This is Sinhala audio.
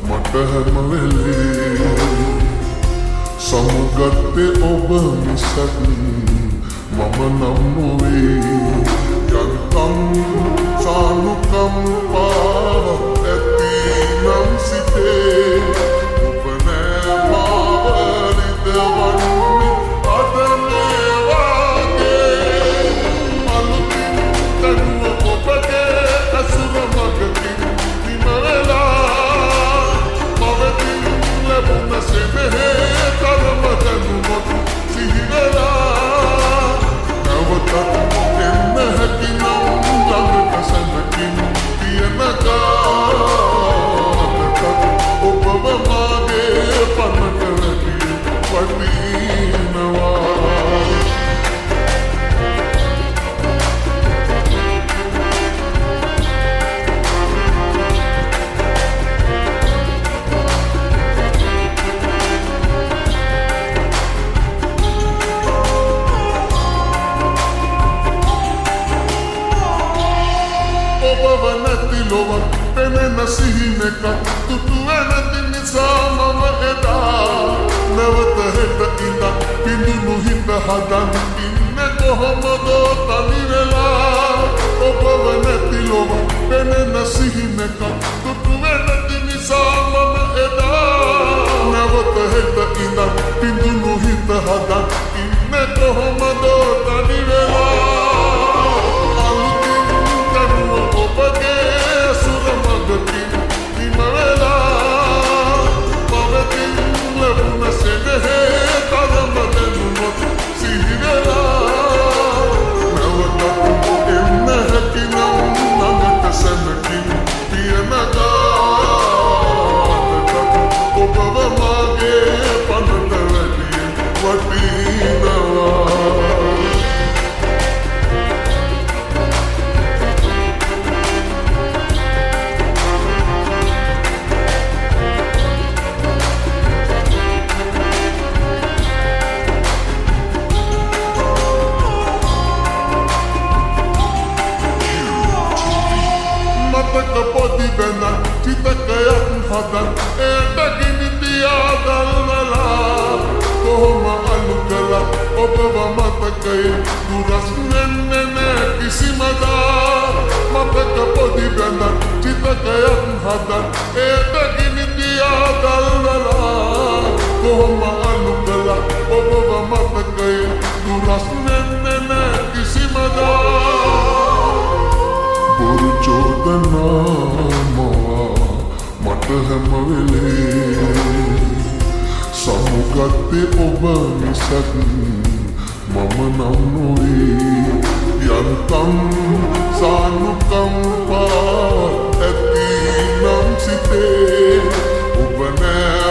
මට හැම වෙලේ සමුගත්තේ ඔබ මිසක් මම නම් නොවේ යන්තම් සානුකම්පාව ඇති නම් සිතේ ඔබ නෑ මාව රිදවන්නේ අද මේ වාගේ අලුතින් දැනුම ඔබගේ ඇසුර මගකින් නිම වෙලා මවතින් ලැබුණ සෙනෙහේ තරම දැනුමක් සිහි වෙලා නැවතත් එන්න හැකි නම් ළඟට සැනකින් තියෙන කාලෙකට ඔබව මාගේ පනට වටිනවා ඔබව නැති ලොවක් පෙනෙන සිහිනක තුතු නැති නිසා මම එදා නැවත හෙට ඉඳන් පිඳුණු හිත හදන් ඉන්නේ කොහොමද තනි වෙලා ඔබව නැති ලොවක් පෙනෙන සිහිනක තුතු නැති නිසා මම එදා නැවත හෙට ඉඳන් පිඳුණු හිත හදන් ඉන්නේ කොහොමද තනි වෙලා පොඩි වෙන චිතකයක් හදන් ඒටකින් තියාගල් වෙලා කොහොම අලු කළා ඔබව මතකයේ දුරස් වෙන්නේ නෑ කිසිමදා මතක පොඩි වෙන චිතකයක් හදන් ඒටකින් තියාගල් වෙලා කොහොම අලු කළා ඔබව මතකයේ දුරස් වෙන්නේ නෑ කිසිමදා බොරු චෝදනාමවා මට හැම වෙලේ සමුගත්තේ ඔබ මිසක් මම නම් නොවේ යන්තම් සානුකම්පා ඇති නම් සිතේ ඔබ නෑ